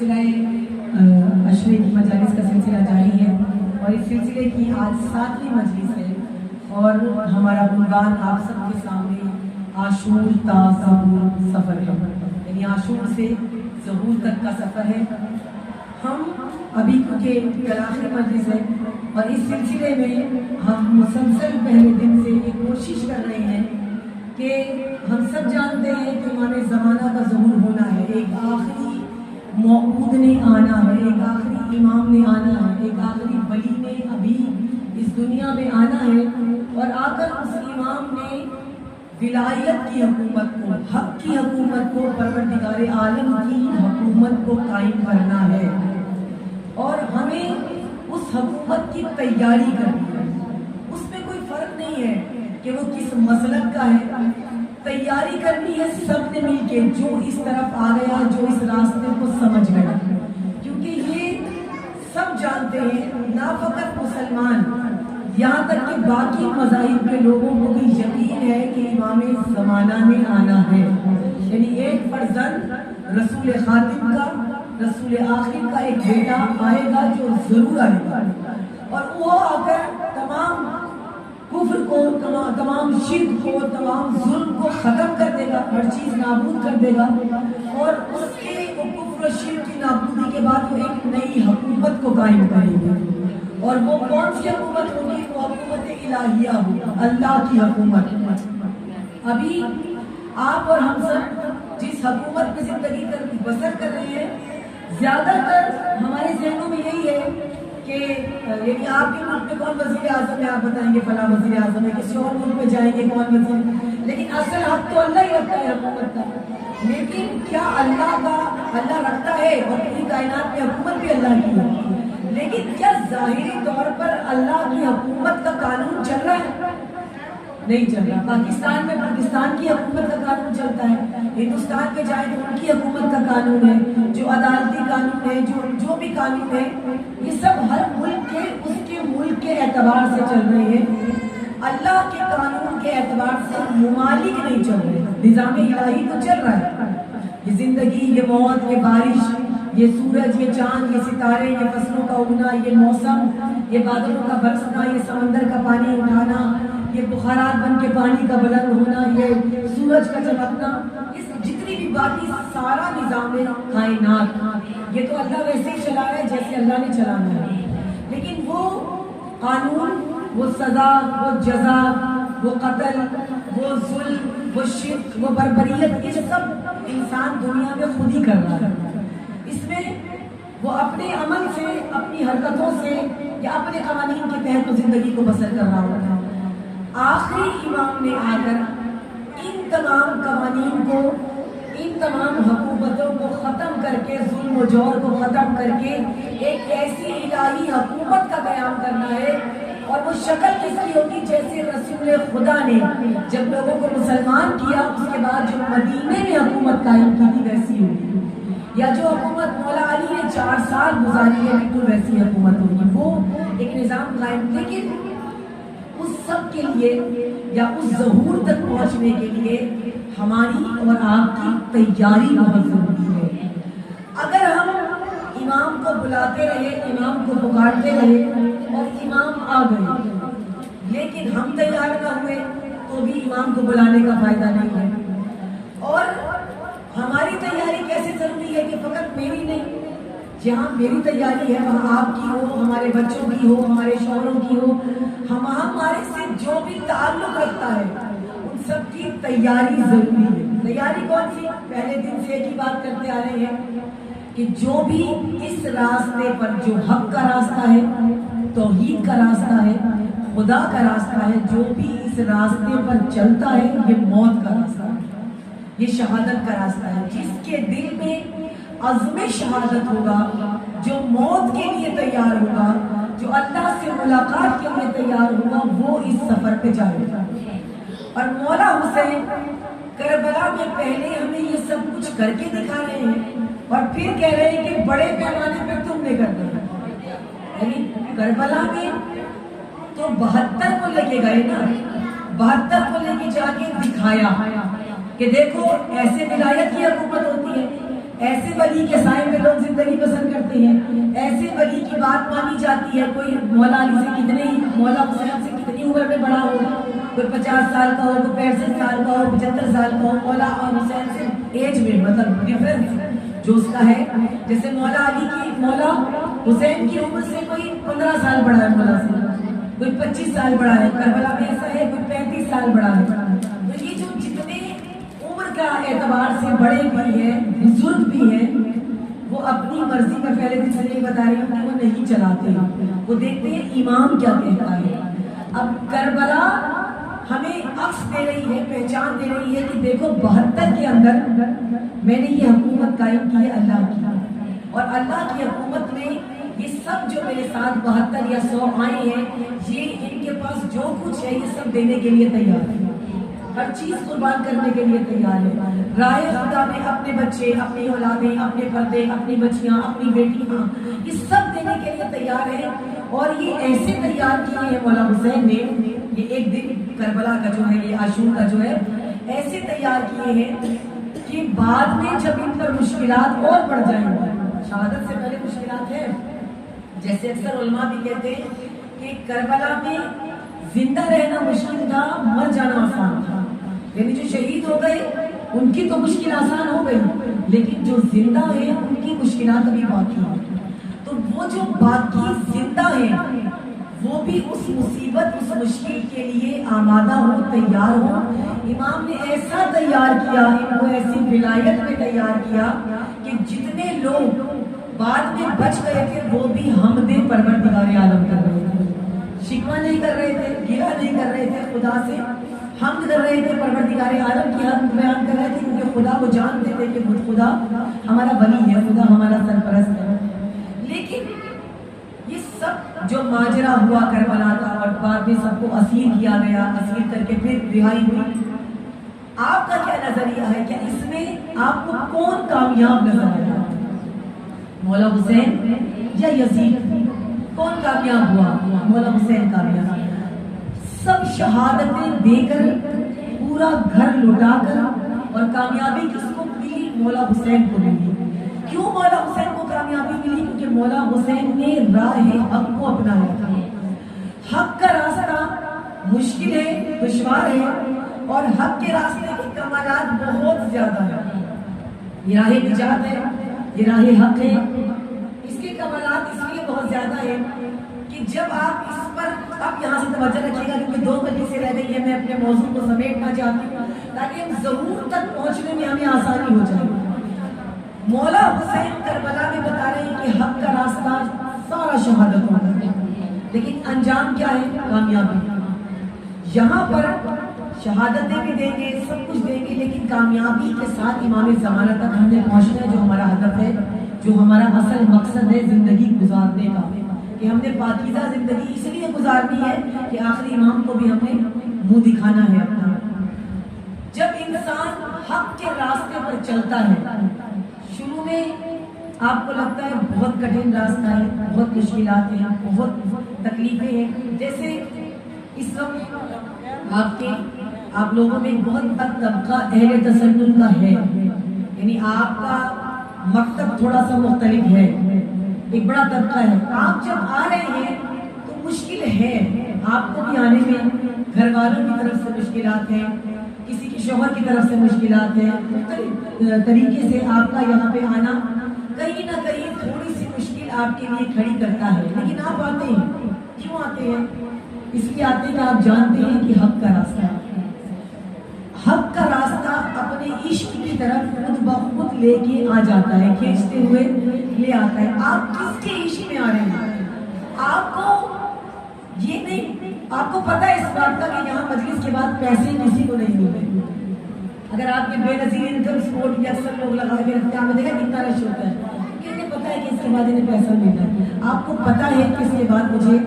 سلسلہ عشرے کی مجالس کا سلسلہ جاری ہے اور اس سلسلے کی آج 7ویں مجلس ہے اور ہمارا عنوان آپ سب کے سامنے عاشور تا ظہور سفر ہے، یعنی عاشور سے ظہور تک کا سفر ہے۔ ہم ابھی کیونکہ آخری مجلس ہے اور اس سلسلے میں ہم مسلسل پہلے دن سے یہ کوشش کر رہے ہیں کہ ہم سب جانتے ہیں کہ امام زمانہ کا ظہور ہونا ہے، ایک آخری موعود نے آنا ہے، ایک آخری امام نے آنا ہے، ایک آخری ولی نے ابھی اس دنیا میں آنا ہے اور آ کر اس امام نے ولایت کی حکومت کو، حق کی حکومت کو، پروردگار عالم کی حکومت کو قائم کرنا ہے اور ہمیں اس حکومت کی تیاری کرنی ہے۔ اس میں کوئی فرق نہیں ہے کہ وہ کس مسلک کا ہے، تیاری کرنی ہے سب نے مل کے، جو اس طرف آ گیا، جو اس راستے کو سمجھ گیا، کیونکہ یہ سب جانتے ہیں، نہ فقط مسلمان، یہاں تک کہ باقی مذاہب کے لوگوں کو بھی یقین ہے کہ امام زمانہ نے آنا ہے، یعنی ایک فرزند رسول خاتم کا، رسول آخر کا ایک بیٹا آئے گا جو ضرور آئے گا اور وہ آ کر تمام کفر کو، تمام شرک کو، تمام ظلم کو ختم کر دے گا، ہر چیز نابود کر دے گا اور اس کے کفر و شرک کی نابودی کے بعد وہ ایک نئی حکومت کو قائم کرے گا اور وہ کون سی حکومت ہوگی؟ وہ حکومت الہیہ ہوگی، اللہ کی حکومت۔ ابھی آپ اور ہم سب جس حکومت میں زندگی بسر کر رہے ہیں، زیادہ تر ہمارے ذہنوں میں یہی ہے کہ یعنی آپ کے ملک میں کون وزیر اعظم ہے، آپ بتائیں گے فلاں وزیر اعظم ہے، کسی اور ملک میں جائیں گے کون وزیر، لیکن اصل حق تو اللہ ہی رکھتا ہے حکومت کا۔ لیکن کیا اللہ رکھتا ہے اور پوری کائنات میں حکومت بھی اللہ کی ہے، لیکن کیا ظاہری طور پر اللہ کی حکومت کا قانون چل رہا ہے؟ نہیں چل رہا۔ پاکستان میں پاکستان کی حکومت کا قانون چلتا ہے، ہندوستان میں جائیں تو ان کی حکومت کا قانون ہے، جو عدالتی قانون ہے، جو بھی قانون ہے، یہ سب ہر ملک کے اس کے ملک کے اعتبار سے چل رہے ہیں، اللہ کے قانون کے اعتبار سے ممالک نہیں چل رہے۔ نظام الہی تو چل رہا ہے، یہ زندگی، یہ موت، یہ بارش، یہ سورج، یہ چاند، یہ ستارے، یہ فصلوں کا اگنا، یہ موسم، یہ بادلوں کا برسنا، یہ سمندر کا پانی اٹھانا، یہ بخارات بن کے پانی کا بلند ہونا، یہ سورج کا چمکنا، اس جتنی بھی باقی سارا نظام کائنات، یہ تو اللہ ویسے ہی چلا رہا ہے جیسے اللہ نے چلانا ہے، لیکن وہ قانون، وہ سزا، وہ جزا، وہ قتل، وہ ظلم، وہ شرک، وہ بربریت، یہ سب انسان دنیا میں خود ہی کر رہا ہے۔ اس میں وہ اپنے عمل سے، اپنی حرکتوں سے یا اپنے قوانین کے تحت زندگی کو بسر کر رہا ہوتا ہے۔ آخری امام نے آ کر ان تمام قوانین کو، ان تمام حکومتوں کو ختم کر کے، ظلم و جور کو ختم کر کے ایک ایسی الہی حکومت کا قیام کرنا ہے اور وہ شکل کس کی ہوگی؟ جیسے رسول خدا نے جب لوگوں کو مسلمان کیا، اس کے بعد جو مدینے میں حکومت قائم کی تھی ویسی ہوگی، یا جو حکومت مولا علی نے 4 سال گزاری ہے بالکل ویسی حکومت ہوگی، وہ ایک نظام قائم۔ لیکن اس سب کے لیے یا اس ظہور تک پہنچنے کے لیے ہماری اور آپ کی تیاری بہت ضروری ہے۔ اگر ہم امام کو بلاتے رہے، امام کو پکارتے رہے اور امام آ گئے لیکن ہم تیار نہ ہوئے تو بھی امام کو بلانے کا فائدہ نہیں ہے۔ اور ہماری تیاری کیسے ضروری ہے کہ فقط میری نہیں، جہاں میری تیاری ہے وہاں آپ کی ہو، ہمارے بچوں کی ہو، ہمارے شوہروں کی ہو، ہمارے سے جو بھی تعلق رکھتا ہے ان سب کی تیاری ضروری ہے۔ تیاری کون سی؟ پہلے دن سے ایک ہی بات کرتے آ رہے ہیں کہ جو بھی اس راستے پر، جو حق کا راستہ ہے، توحید کا راستہ ہے، خدا کا راستہ ہے، جو بھی اس راستے پر چلتا ہے یہ موت کا راستہ ہے، یہ شہادت کا راستہ ہے۔ جس کے دل میں عزم شہادت ہوگا، جو موت کے لیے تیار ہوگا، جو اللہ سے ملاقات کے لیے تیار ہوگا، وہ اس سفر پہ جائے گا۔ اور مولا حسین کربلا میں پہلے ہمیں یہ سب کچھ کر کے دکھا رہے ہیں اور پھر کہہ رہے ہیں کہ بڑے پیمانے پہ تم نے کر دیا، یعنی کربلا میں تو 72 کو لے کے گئے نا، 72 کو لے کے جا کے دکھایا کہ دیکھو ایسے ولایت کی حکومت ہوتی ہے، ایسے ولی کے سائے میں لوگ زندگی پسند کرتے ہیں، ایسے ولی کی بات مانی جاتی ہے۔ کوئی مولا علی سے کتنے ہی، مولا حسین سے کتنی عمر میں بڑا ہو، کوئی 50 سال کا ہو، کوئی 65 سال کا ہو، 75 سال کا ہو، مولا اور حسین سے ایج میں مطلب ڈفرنس جو اس کا ہے، جیسے مولا علی کی، مولا حسین کی عمر سے کوئی 15 سال بڑا ہے مولا سے، کوئی 25 سال بڑا ہے، کربلا میں ایسا ہے کوئی 35 سال بڑا ہے۔ تو یہ جو جتنے عمر کا اعتبار سے بڑے بھی ہیں، بزرگ بھی ہیں، وہ اپنی مرضی کا، پہلے بھی سے نہیں بتا رہی ہوں کہ وہ نہیں چلاتے، وہ دیکھتے ہیں امام کیا کہتا ہے۔ اب کربلا ہمیں عکس دے رہی ہے، پہچان دے رہی ہے کہ دیکھو 72 کے اندر میں نے یہ حکومت قائم کی ہے اللہ کی، اور اللہ کی حکومت میں یہ سب جو میرے ساتھ 72 یا 100 آئے ہیں، یہ ان کے پاس جو کچھ ہے یہ سب دینے کے لیے تیار ہے، ہر چیز قربان کرنے کے لیے تیار ہے۔ راہ خدا میں اپنے بچے، اپنی اولادیں، اپنے پردے، اپنی بچیاں، اپنی بیٹیاں، یہ سب دینے کے لیے تیار ہے۔ اور یہ ایسے تیار کیے ہیں مولا حسین نے، یہ ایک دن کربلا کا جو ہے، یہ عاشور کا جو ہے، ایسے تیار کیے ہیں کہ بعد میں جب ان پر مشکلات اور بڑھ جائیں گے، شہادت سے پہلے مشکلات ہیں، جیسے اکثر علماء بھی کہتے ہیں کہ کربلا میں زندہ رہنا مشکل تھا، مر جانا آسان تھا، یعنی جو شہید ہو گئے ان کی تو مشکل آسان ہو گئی، لیکن جو زندہ ہیں ان کی مشکلات ابھی باقی ہیں۔ تو وہ جو باقی زندہ ہیں وہ بھی اس مصیبت، اس مشکل کے لیے آمادہ ہو، تیار ہو۔ امام نے ایسا تیار کیا، ان کو ایسی ولایت میں تیار کیا کہ جتنے لوگ بعد میں بچ گئے تھے وہ بھی حمد پروردگار عالم کر رہے تھے، شکوہ نہیں کر رہے تھے، گلہ نہیں کر رہے تھے، خدا سے حمد کر رہے تھے، پروردگار عالم کی حمد بیان کر رہے تھے، کیونکہ خدا کو جانتے تھے کہ خدا ہمارا ولی ہے، خدا ہمارا سرپرست ہے۔ لیکن یہ سب جو ماجرا ہوا کربلا تھا، اور بعد میں سب کو اسیر کیا گیا، اسیر کر کے پھر رہائی ہوئی، آپ کا کیا نظریہ ہے؟ کیا اس میں آپ کو کون کامیاب نظر آیا، مولا حسین یا یزید؟ کون کامیاب ہوا؟ مولا حسین کامیاب۔ سب شہادتیں دے کر، پورا گھر لٹا کر، اور کامیابی کس کو ملی؟ مولا حسین کو ملی۔ کیوں مولا حسین کو کامیابی ملی؟ کیونکہ مولا حسین نے راہ حق کو اپنایا تھا۔ حق کا راستہ مشکل ہے، دشوار ہے، اور حق کے راستے کے کمالات بہت زیادہ ہیں۔ یہ راہ نجات ہے، یہ راہ حق ہے، اس کے کمالات اس لیے بہت زیادہ ہیں کہ جب آپ اس پر، آپ یہاں سے توجہ رکھیے گا کیونکہ 2 مجلسیں رہ گئی ہیں، میں اپنے موضوع کو سمیٹنا چاہتی ہوں تاکہ ہم ظہور تک پہنچنے میں ہمیں آسانی ہو جائے۔ مولا حسین کربلا میں بتا رہے ہیں کہ حق کا راستہ سارا شہادت ہوگا، لیکن انجام کیا ہے؟ کامیابی۔ یہاں پر شہادتیں بھی دیں گے، سب کچھ دیں گے، لیکن کامیابی کے ساتھ امام زمانہ تک ہم نے پہنچنا ہے، جو ہمارا ہدف ہے، جو ہمارا اصل مقصد ہے زندگی گزارنے کا، کہ ہم نے پاکیزہ زندگی اس لیے گزارنی ہے کہ آخری امام کو بھی ہم نے منہ دکھانا ہے اپنا۔ جب انسان حق کے راستے پر چلتا ہے، شروع میں آپ کو لگتا ہے بہت کٹھن راستہ ہے، بہت مشکلات ہیں، بہت تکلیفیں ہیں، جیسے اس وقت آپ لوگوں میں بہت تک طبقہ اہل تسنن کا ہے، یعنی آپ کا مکتب تھوڑا سا مختلف ہے، ایک بڑا طبقہ ہے۔ آپ جب آ رہے ہیں تو مشکل ہے آپ کو بھی آنے میں، گھر والوں کی طرف سے مشکلات ہیں، کسی کے شوہر کی طرف سے مشکلات ہیں، مختلف طریقے سے آپ کا یہاں پہ آنا کہیں نہ کہیں تھوڑی سی مشکل آپ کے لیے کھڑی کرتا ہے، لیکن آپ آتے ہیں۔ کیوں آتے ہیں؟ اس لیے آتے ہیں کہ آپ جانتے ہیں کہ حق کا راستہ ہے، حق کا راستہ اپنے عشق کی طرف خود بخود لے کے آ جاتا ہے، کھینچتے ہوئے لے آتا ہے۔ آپ کس کے عشق میں آ رہے ہیں؟ آپ کو یہ نہیں، آپ کو پتہ ہے اس بات کا کہ یہاں مجلس کے بعد پیسے کسی کو نہیں ملتے۔ اگر آپ کے بے نظیر انکم سپورٹ یا اکثر لوگ لگا کے رکھتے ہیں، آپ دیکھا کتنا رش ہوتا ہے، کہ انہیں پتہ ہے کہ اس کے بعد انہیں پیسہ ملنا ہے۔ آپ کو پتہ ہے کہ اس کے بعد مجھے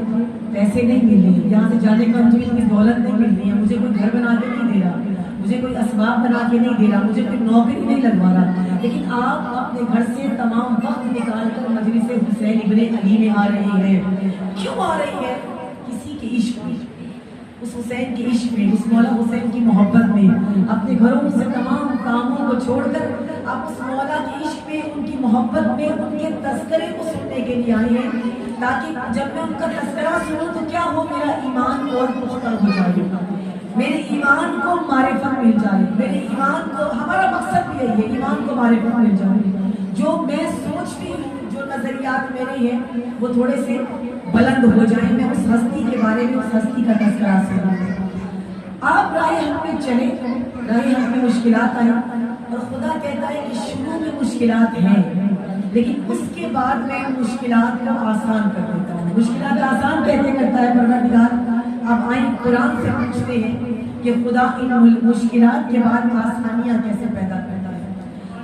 پیسے نہیں مل رہے، یہاں سے جانے کا مجھے اتنی دولت نہیں مل رہی ہے، مجھے کوئی گھر بنا کے نہیں دے رہا، مجھے کوئی اسباب بنا کے نہیں دے رہا، مجھے کوئی نوکری نہیں لگوا رہا، لیکن آپ اپنے گھر سے تمام وقت نکال کر مجلس حسین ابن علی میں آ رہے ہیں۔ کیوں آ رہی ہے؟ کسی کے عشق میں، اس حسین کے عشق میں، اس مولا حسین کی محبت میں، اپنے گھروں سے تمام کاموں کو چھوڑ کر اب اس مولا کے عشق میں، ان کی محبت میں، ان کے تذکرے کو سننے کے لیے آئی ہیں، تاکہ جب میں ان کا تذکرہ سنوں تو کیا ہو، میرا ایمان اور پختہ ہو جائے، میرے ایمان کو معرفت مل جائے، میرے ایمان کو، ہمارا مقصد بھی یہی ہے، ایمان کو معرفت مل جائے، جو میں سوچتی ہوں، جو نظریات میرے ہیں وہ تھوڑے سے بلند ہو جائیں، میں اس ہستی کے بارے میں، اس ہستی کا تذکرہ سنوں۔ آپ راہ حق میں چلیں، راہ حق میں مشکلات آئیں، اور خدا کہتا ہے کہ شروع میں مشکلات ہیں لیکن اس کے بعد میں مشکلات کو آسان کر دیتا ہوں۔ مشکلات آسان کیسے کرتا ہے پروردگار؟ اب آئیں قرآن سے پوچھتے ہیں کہ خدا ان مشکلات کے بعد آسانیاں کیسے پیدا کرتا ہے۔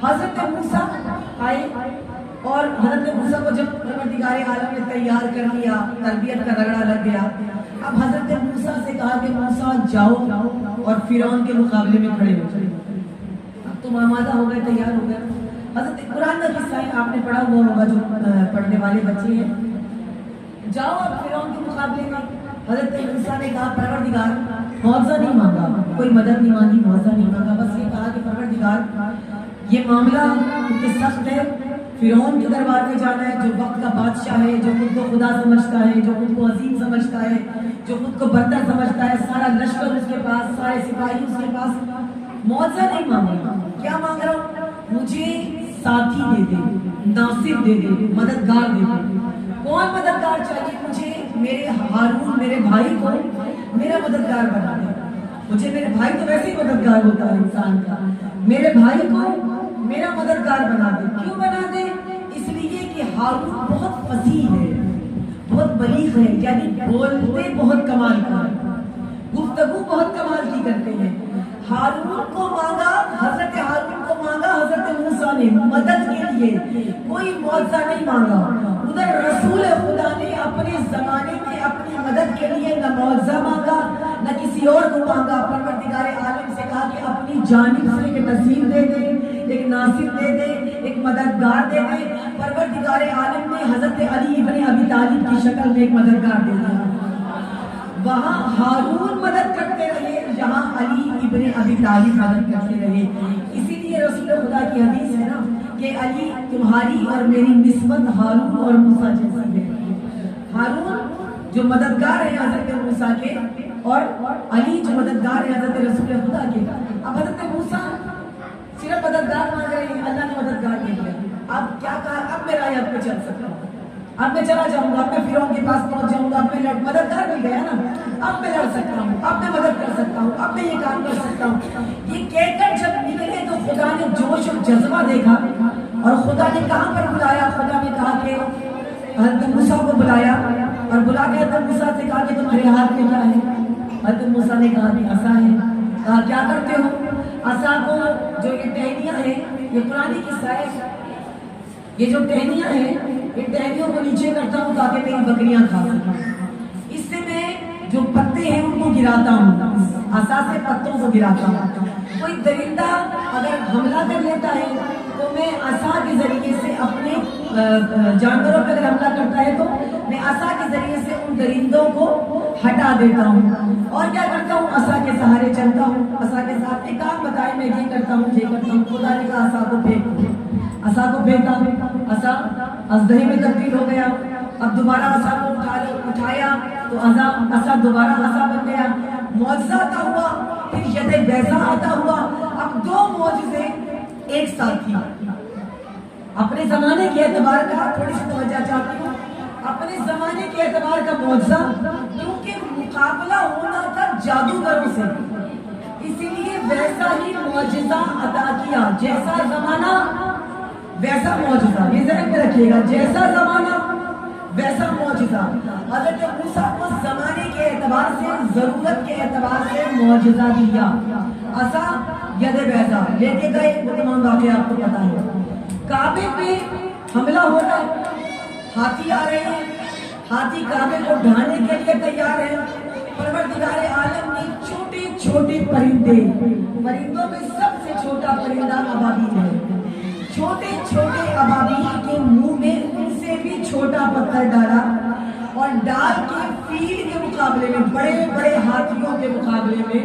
حضرت موسیٰ آئے اور حضرت موسیٰ کو جب پروردگار عالم نے تیار کر لیا، تربیت کا رگڑا لگ گیا، اب حضرت موسیٰ سے کہا کہ موسیٰ جاؤ اور فرعون کے مقابلے میں کھڑے ہو جائیں، اب تم آمادہ ہو گئے، تیار ہو گئے۔ حضرت قرآن کا قصہ ہے، آپ نے پڑھا ہوا ہوگا جو پڑھنے والے بچے ہیں، جاؤ اب فرعون کے مقابلے میں۔ حضرت موسیٰ نے کہا پروردگار، معاوضہ نہیں مانگا، کوئی مدد نہیں مانگی، معاوضہ نہیں مانگا، بس یہ کہا کہ پروردگار یہ معاملہ کتنا سخت ہے، فرعون کے دربار میں جانا ہے، جو وقت کا بادشاہ ہے، جو خود کو خدا سمجھتا ہے، جو خود کو عظیم سمجھتا ہے، جو خود کو برتر سمجھتا ہے، سارا لشکر اس کے پاس، سارے سپاہی اس کے پاس، معاوضہ نہیں مانگا، کیا مانگ رہا ہوں؟ مجھے ساتھی دے دے، ناصر دے دے، مددگار دے دے۔ کون مددگار چاہیے؟ مجھے میرے ہارون، میرے بھائی کو میرا مددگار بنا دے، مجھے میرے بھائی تو ویسے ہی مددگار ہوتا ہے انسان کا، میرے بھائی کو میرا مددگار بنا دے۔ کیوں بنا دے؟ اس لیے کہ ہارون بہت فصیح ہے، بہت بلیغ ہے، یعنی بولتے بہت کمال کا ہے، گفتگو بہت کمال کی کرتے ہیں۔ ہارون کو مانگا، حضرت ہارون کو مانگا حضرت موسیٰ نے مدد کے لیے، کوئی معاوضہ نہیں مانگا۔ ادھر رسول خدا نے اپنے زمانے میں اپنی مدد کے لیے نہ معاوضہ مانگا نہ کسی اور کو مانگا، پروردگار عالم سے کہا کہ اپنی جانب سے ایک نصیر دے دے، ایک ناصر دے دے، ایک مددگار دے دے۔ پروردگار عالم نے حضرت علی ابن ابی طالب کی شکل میں ایک مددگار دے دیا۔ وہاں ہارون مدد کرتے رہے، یہاں علی ابن ابی طالب مدد کرتے رہے۔ اسی لیے رسول خدا کی حدیث ہے نا کہ علی تمہاری اور میری نسبت ہارون اور موسیٰ جیسی ہے۔ ہارون جو مددگار ہیں حضرت موسیٰ کے، اور علی جو مددگار ہیں حضرت رسول خدا کے۔ اب حضرت موسیٰ صرف مددگار مانگ رہے ہیں، اللہ نے مددگار نہیں کیا۔ اب کیا کہا؟ اب میں راہ حق پہ چل سکتا ہوں، اب میں چلا جاؤں گا، اب میں فرعون کے پاس پہنچ جاؤں گا، اب میں مددگار مل گیا نا، اب میں لڑ سکتا ہوں، اب میں مدد کر سکتا ہوں، اب میں یہ کام کر سکتا ہوں۔ یہ کہہ کر جب نکلے تو خدا نے جوش اور جذبہ دیکھا، اور خدا نے کہاں پر بلایا؟ خدا نے کہا کہ حضرت موسیٰ کو بلایا، اور بلا کے حضرت موسیٰ سے کہا کہ تمہارے ہاتھ میں کیا ہے؟ حضرت موسیٰ نے کہا کہ عصا ہے۔ کہا کیا کرتے ہو؟ عصا کو، جو یہ ٹہنیاں ہیں، یہ قرآن کی قصہ ہے، یہ جو ٹہنیاں ہیں، یہ ٹہنیوں کو نیچے کرتا ہوں تاکہ میری بکریاں کھا سکیں، اس سے میں جو پتے ہیں ان کو گراتا ہوں، عصا سے پتوں کو گراتا ہوں۔ کوئی درندہ اگر حملہ کر لیتا ہے تو میں عصا کے ذریعے سے اپنے جانوروں پر اگر حملہ کرتا ہے تو میں عصا کے ذریعے سے ان درندوں کو ہٹا دیتا ہوں۔ اور کیا کرتا ہوں؟ عصا کے سہارے چلتا ہوں، عصا کے ساتھ ایک کام بتائے، میں یہ کرتا ہوں، یہ کرتا ہوں۔ خدا نے کہا عصا کو پھینک، عصا کو پھینکا، عصا اژدہے میں تبدیل ہو گیا۔ اب دوبارہ عصا کو اٹھایا تو عصا دوبارہ عصا بن گیا۔ معجزہ آتا ہوا، پھر ید بیضا آتا ہوا۔ اب دو معجزے ایک ساتھ تھی۔ اپنے زمانے کے اعتبار کا تھوڑی سی توجہ چاہتی ہوں، اپنے زمانے کے اعتبار کا معجزہ، کیونکہ مقابلہ ہونا تھا جادوگروں سے، اسی لیے ویسا ہی معجزہ ادا کیا، جیسا زمانہ ویسا معجزہ۔ یہ ذہن میں رکھیے گا، جیسا زمانہ ویسا معجزہ۔ حضرت موسیٰ کو زمانے کے اعتبار سے، ضرورت کے اعتبار سے معجزہ دیا۔ عصا، ید بیضا لے کے گئے، وہ تمام واقعہ آپ کو پتا ہے۔ کعبے پہ حملہ ہو رہا ہے، ہاتھی آ رہے ہیں، ہاتھی کعبے کو ڈھانے کے لیے تیار ہے۔ پروردگار عالم نے چھوٹے چھوٹے پرندے، پرندوں میں سب سے چھوٹا پرندہ ابابیل ہے، چھوٹے چھوٹے ابابیل کے منہ میں ان سے بھی چھوٹا پتھر ڈالا، اور ڈال کے فیل کے مقابلے میں، بڑے بڑے ہاتھیوں کے مقابلے میں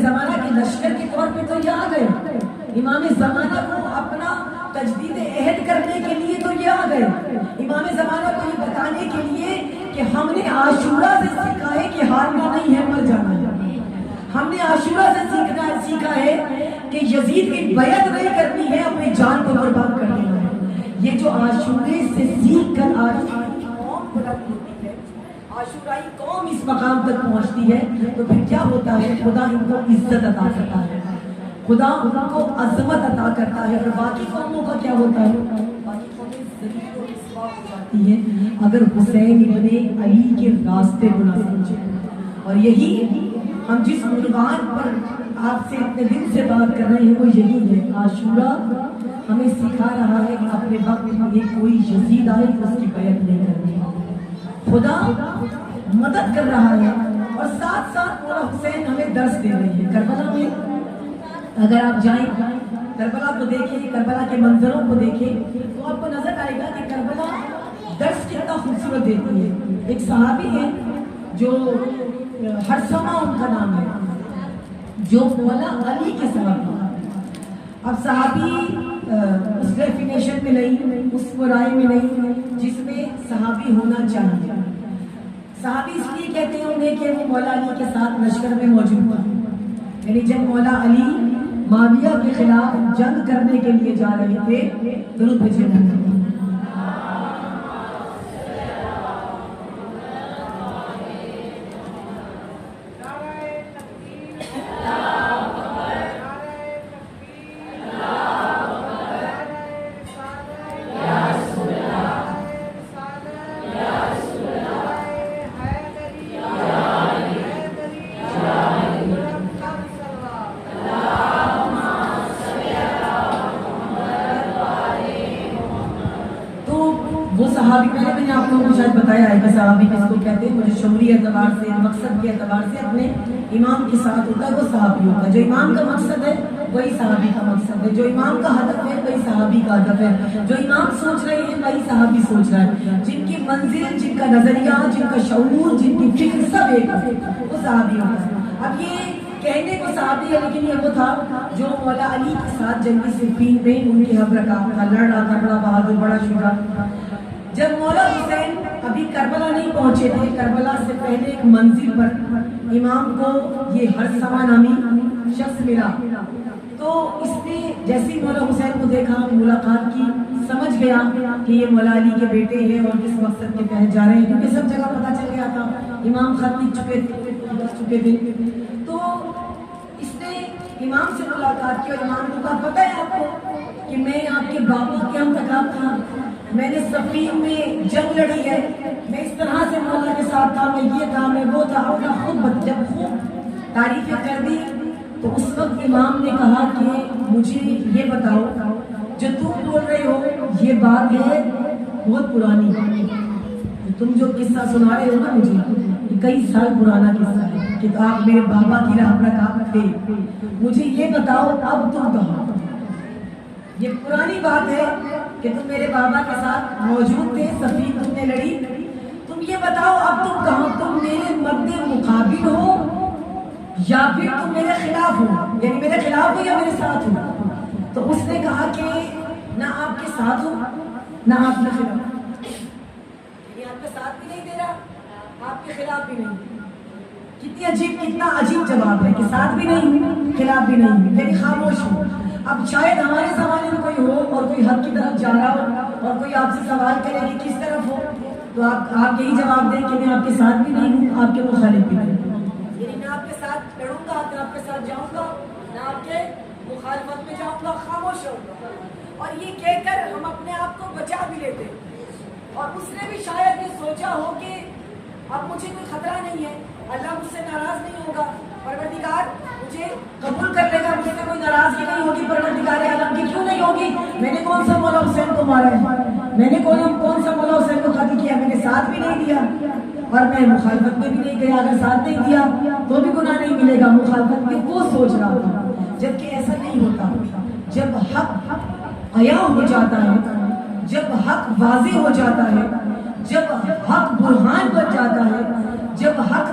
زمانہ کے لشکر کے طور پہ تو یہ آ گئے، امام زمانہ کو اپنا تجدید عہد کرنے کے لیے تو یہ آ گئے، امام زمانہ کو یہ بتانے کے لیے کہ ہم نے عاشورہ سے سیکھا ہے کہ ہارنا نہیں ہے، مر جانا ہے، ہم نے عاشورہ سے سیکھا ہے کہ یزید کی بیعت نہیں کرنی ہے، اپنی جان کو قربان کر دینا ہے۔ یہ جو عاشورے سے سیکھ کر آج قوم بلند ہوتی ہے، عاشورائی قوم اس مقام تک پہنچتی ہے، تو پھر کیا ہوتا ہے؟ خدا ان کو عزت عطا کرتا ہے، خدا ان کو عظمت عطا کرتا ہے، اور باقی قوموں کا کیا ہوتا ہے؟ باقی قومیں ذلیل و رسوا ہو جاتی ہیں اگر حسین ابن علی کے راستے کو نہ سمجھیں۔ اور یہی ہم جس عنوان پر آپ سے اتنے دن سے بات کر رہے ہیں وہ یہی ہے، عاشورہ ہمیں سکھا رہا ہے کہ اپنے وقت میں کوئی یزید آئے تو اس کی بیعت نہیں کرنی، خدا مدد کر رہا ہے، اور ساتھ ساتھ مولا حسین ہمیں درس دے رہے ہیں۔ کربلا میں اگر آپ جائیں، کربلا کو دیکھیں، کربلا کے منظروں کو دیکھیں، تو آپ کو نظر آئے گا کہ کربلا درس کتنا خوبصورت دیتی ہے۔ ایک صحابی ہے جو ہرسمہ ان کا نام ہے، جو مولا علی کے صحابی، اب صحابی اس ڈیفینیشن میں نہیں، اس رائے میں نہیں جس میں صحابی ہونا چاہیے۔ صحابی اس لیے کہتے ہیں انہیں کہ وہ مولا علی کے ساتھ لشکر میں موجود تھا، یعنی جب مولا علی معاویہ کے خلاف جنگ کرنے کے لیے جا رہے تھے، درود بھیجیے نا۔ وہ صحابی، پہلے میں نے آپ لوگوں کو شاید بتایا ہے کہ صحابی کس کو کہتے ہیں، جو شعوری اعتبار سے، مقصد کے اعتبار سے اپنے امام کے ساتھ ہوتا ہے وہ صحابی ہوتا ہے۔ جو امام کا مقصد ہے وہی صحابی کا مقصد ہے، جو امام کا ہدف ہے وہی صحابی کا ہدف ہے، جو امام سوچ رہے ہیں وہی صحابی سوچ رہا ہے، جن کی منزل، جن کا نظریہ، جن کا شعور، جن کی فکر سب ایک ہے، وہ صحابی ہوتا ہے۔ اب یہ کہنے کو صحابی ہے، لیکن یہ وہ تھا جو مولا علی کے ساتھ جنگی صفین میں ان کے حب رکھا تھا، لڑ رہا تھا، بڑا بہادر، بڑا شجاع۔ جب مولا حسین ابھی کربلا نہیں پہنچے تھے، کربلا سے پہلے ایک منزل پر امام کو یہ ہرسمہ نامی شخص ملا، تو اس نے جیسے مولا حسین کو دیکھا، ملاقات کی، سمجھ گیا کہ یہ مولا علی کے بیٹے ہیں اور کس مقصد کے تحت جا رہے ہیں، کیونکہ سب جگہ پتہ چل گیا تھا، امام خط لکھ چکے تھے، تو اس نے امام سے ملاقات کی اور امام کو کہا پتہ ہے آپ کو کہ میں آپ کے بابا کے انتخاب تھا، میں نے صفین میں جنگ لڑی ہے، میں اس طرح سے مولا کے ساتھ تھا، میں یہ تھا، میں وہ تھا، اپنا خود جب خوب تعریفیں کر دی، تو اس وقت امام نے کہا کہ مجھے یہ بتاؤ جو تم بول رہے ہو یہ بات ہے بہت پرانی، تم جو قصہ سنا رہے ہو نا مجھے، یہ کئی سال پرانا قصہ ہے کہ آپ میرے بابا کی راہ پر کام تھے، مجھے یہ بتاؤ اب تم کہاں، یہ پرانی بات ہے کہ تم میرے بابا کے ساتھ موجود تھے، صفین تم نے لڑی، تم یہ بتاؤ اب تم کہاں، تم میرے مد مقابل ہو یا پھر تم میرے خلاف ہو، یعنی میرے خلاف ہو یا میرے ساتھ ہو؟ تو اس نے کہا کہ نہ آپ کے ساتھ ہو نہ آپ کے خلاف، یعنی آپ کے ساتھ بھی نہیں دے رہا، آپ کے خلاف بھی نہیں۔ کتنا عجیب جواب ہے کہ ساتھ بھی نہیں خلاف بھی نہیں، یعنی خاموش ہو۔ اب شاید ہمارے زمانے میں کوئی ہو اور کوئی حق کی طرف جا رہا ہو اور کوئی آپ سے سوال کرے کہ کس طرف ہو، تو آپ یہی جواب دیں کہ میں آپ کے ساتھ بھی نہیں ہوں، آپ کے مخالف بھی نہیں ہوں، یعنی میں آپ کے ساتھ لڑوں گا، نہ آپ کے ساتھ جاؤں گا، نہ آپ کے مخالفت میں جاؤں گا، خاموش ہوں گا۔ اور یہ کہہ کر ہم اپنے آپ کو بچا بھی لیتے، اور اس نے بھی شاید یہ سوچا ہو کہ اب مجھے کوئی خطرہ نہیں ہے، اللہ مجھ سے ناراض نہیں ہوگا، پروردگار مجھے قبول کر لے گا، مجھ سے کوئی ناراضگی نہیں ہوگی، پروردگار عالم کی کیوں نہیں ہوگی؟ میں نے کون سا مولا حسین کو مارا ہے، میں نے کون سا مولا حسین کو قتل کیا، میں نے ساتھ بھی نہیں دیا اور میں مخالفت میں بھی نہیں گیا، اگر ساتھ نہیں دیا تو بھی گناہ نہیں ملے گا، مخالفت میں وہ سوچ رہا تھا، جبکہ ایسا نہیں ہوتا۔ جب حق عیاں ہو جاتا ہے، جب حق واضح ہو جاتا ہے، جب حق برہان بن جاتا ہے، جب حق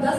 10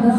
10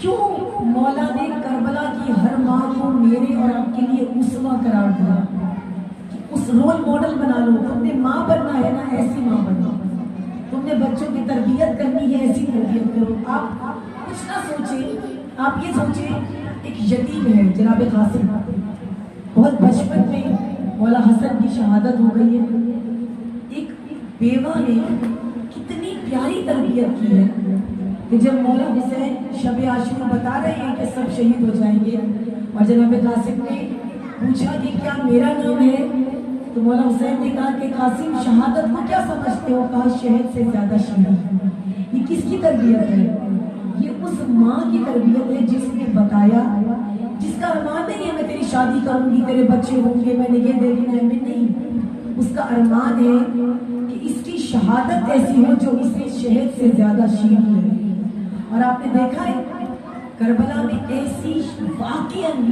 کیوں مولا نے کربلا کی ہر ماں کو میرے اور آپ کے لیے اسوہ قرار دیا کہ اس رول ماڈل بنا لو. تم نے ماں بننا ہے نا، ایسی ماں بننا. تم نے بچوں کی تربیت کرنی ہے، ایسی تربیت کرو. آپ کچھ نہ سوچیں، آپ یہ سوچیں ایک یتیم ہے جناب قاسم، بہت بچپن میں مولا حسن کی شہادت ہو گئی ہے. ایک بیوہ نے کتنی پیاری تربیت کی ہے کہ جب مولا حسین شب عاشور بتا رہے ہیں کہ سب شہید ہو جائیں گے اور جناب قاسم نے پوچھا کہ کیا میرا نام ہے، تو مولا حسین نے کہا کہ قاسم شہادت کو کیا سمجھتے ہو؟ کہا شہد سے زیادہ شہید. یہ کس کی تربیت ہے؟ یہ اس ماں کی تربیت ہے جس نے بتایا، جس کا ارمان نہیں ہے میں تیری شادی کروں گی، تیرے بچے ہوں گے، میں نے یہ دیکھنا ہے، میں نہیں. اس کا ارمان ہے کہ اس کی شہادت ایسی ہو جو اسے شہد سے زیادہ شیریں لگے. اور آپ نے دیکھا ہے کربلا میں ایسی واقعاً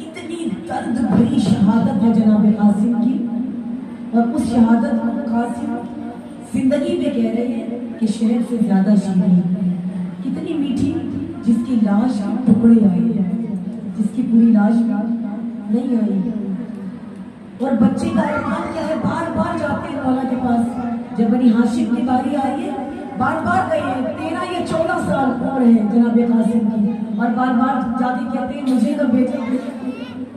اتنی درد بھری شہادت ہے جناب قاسم کی، اور اس شہادت کو قاسم زندگی میں کہہ رہے ہیں کہ شہد سے زیادہ شیریں. کتنی میٹھی، جس کی لاش ٹکڑے آئے ہیں، جس کی پوری لاش نہیں آئی. اور بچے کا ارمان کیا ہے؟ بار بار جاتے ہیں مولا کے پاس. جب بنی ہاشم کی باری آئی ہے بار بار گئے ہیں. 13 یا 14 سال عمر ہے جناب قاسم کی، اور بار بار جاتے کہتے ہیں مجھے کب بھیجیں گے،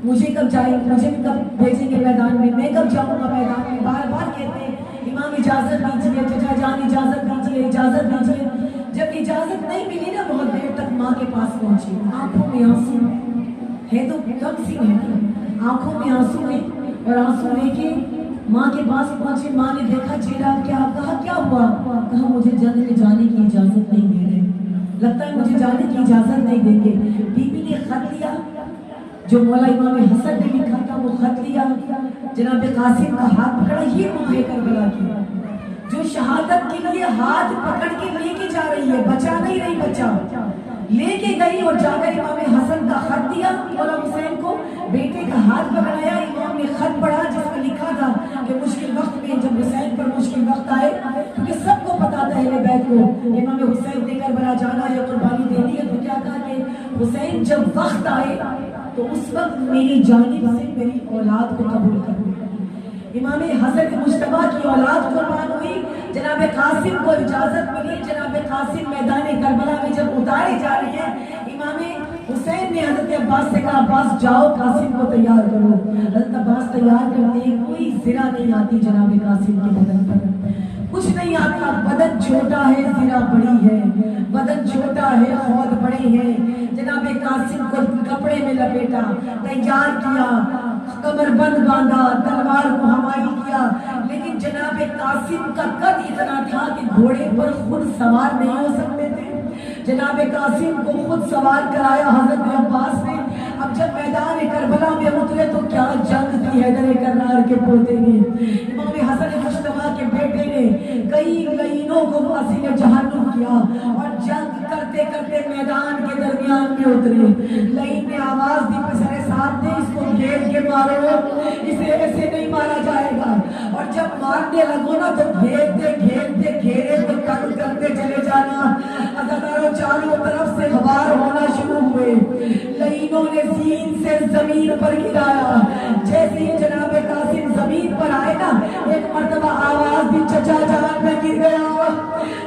مجھے کب جائیں، مجھے کب بھیجیں گے میدان میں کب جاؤں گا میدان میں. بار بار کہتے ہیں امام اجازت دیجیے، چچا جان اجازت دیجیے، اجازت دیجیے. جب اجازت نہیں ملی نا بہت دیر تک ماں کے پاس پہنچے. آنکھوں میں آنسو ہے تو کم سی ہے نا، آنکھوں میں آنسو ہے، اور آنسو لے کے ماں کے پاس پہنچے. ماں نے دیکھا چہرہ، کیا کہا کیا ہوا؟ کہا مجھے جنگ میں جانے کی اجازت نہیں دے رہے، لگتا ہے مجھے جانے کی اجازت نہیں دیں گے. بی بی نے خط لیا جو مولا امام حسن نے لکھا تھا، وہ خط لیا، جناب قاسم کا ہاتھ پکڑا. یہ منہ لے کر بلا کی جو شہادت کے لیے ہاتھ پکڑ کے لے کے جا رہی ہے، بچا نہیں رہی، بچا لے کے گئی اور جا کر امام حسن کا خط دیا مولا حسین کو. بیٹے کا ہاتھ پکڑایا، امام نے خط پڑھا جس میں لکھا تھا کہ مشکل وقت میں جب حسین پر مشکل وقت آئے، کیونکہ سب کو پتا تھا اہل بیت کو امام حسین نے کربلا جانا یا قربانی دینی ہے، تو کیا کہا کہ حسین جب وقت آئے تو اس وقت میری جانب سے میری اولاد کو قبول کرو. امام حسن مجتبیٰ کی اولاد قربان ہوئی. جناب قاسم کو اجازت ملی. جناب قاسم میدان کربلا میں جب اتارے جا رہے ہیں، امام حسین نے حضرت عباس سے کہا عباس جاؤ قاسم کو تیار کرو. حضرت عباس تیار کرتے ہیں، کوئی زرہ نہیں آتی جناب قاسم کے بدن پر، کچھ نہیں آتا. بدن چھوٹا ہے، زرہ بڑی ہے، بدن چھوٹا ہے، خود بڑے ہیں. جناب قاسم کو کپڑے میں لپیٹا، تیار کیا، کمر بند باندھا، تلوار کو ہمائی کیا. لیکن جناب قاسم کا قد اتنا تھا کہ گھوڑے پر خود سوار نہیں ہو سکتے تھے. جناب قاسم کو خود سوار کرایا حضرت عباس نے. اب جب میدان کربلا میں اترے تو کیا جنگ تھی حیدر کرار کے پوتے نے، امام حسن مجتبیٰ کے بیٹے نے کئی لعینوں کو واسع جہنم کیا، اور جنگ کرتے کرتے میدان کے درمیان میں اترے. لعین نے آواز دی پسر ساتھ نے اس کو گھیر کے مارو، اسے ایسے نہیں مارا جائے گا. اور جب مارنے لگو نا تو گھیرتے گھیرتے گھیرے تو تنگ کرتے چلے جانا. عزاداروں چاروں طرف سے غبار ہونا شروع ہوئے. لعینوں نے زین سے زمین پر گرایا. جیسے ہی جناب قاسم زمین پر آئے نا، ایک مرتبہ آواز دی چچا جان میں گر گیا،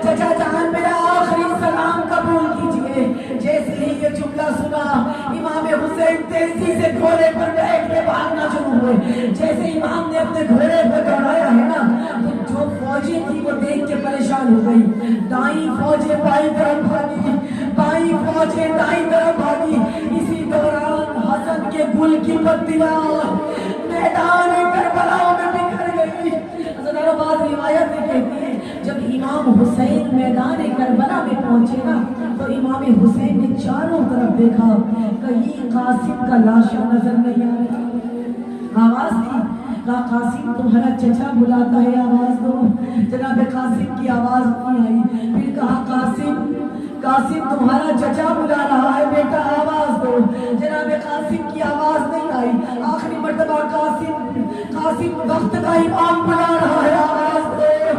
چچا جان میرا آخری سلام قبول کیجئے. جیسے ہی یہ جملہ سنا، امام حسین تیزی سے گھوڑے پر بیٹھ کے بھاگنا شروع ہوئے. جیسے امام نے اپنے گھوڑے پر دوڑایا ہے نا، تو جو فوجی تھی وہ دیکھ کے پریشان ہو گئی. دائیں فوجیں بائیں طرف بھاگی، بائیں فوجیں دائیں طرف بھاگی. اسی دوران حسن کے گل کی پتیاں میدان کربلا میں بکھر گئی. حضرت بعض روایت میں کہتی ہے جب امام حسین میدان کربلا میں پہنچے نا تو امام حسین نے چاروں طرف دیکھا، کہیں قاسم کا لاشا نظر نہیں آ رہا. آواز تھی، کہا قاسم تمہارا چچا بلاتا ہے، آواز دو. جناب قاسم کی آواز نہیں آئی. پھر کہا قاسم تمہارا چچا بلا رہا ہے بیٹا، آواز دو. جناب قاسم کی آواز نہیں آئی. آخری مرتبہ قاسم وقت کا امام بلا رہا ہے، آواز دو.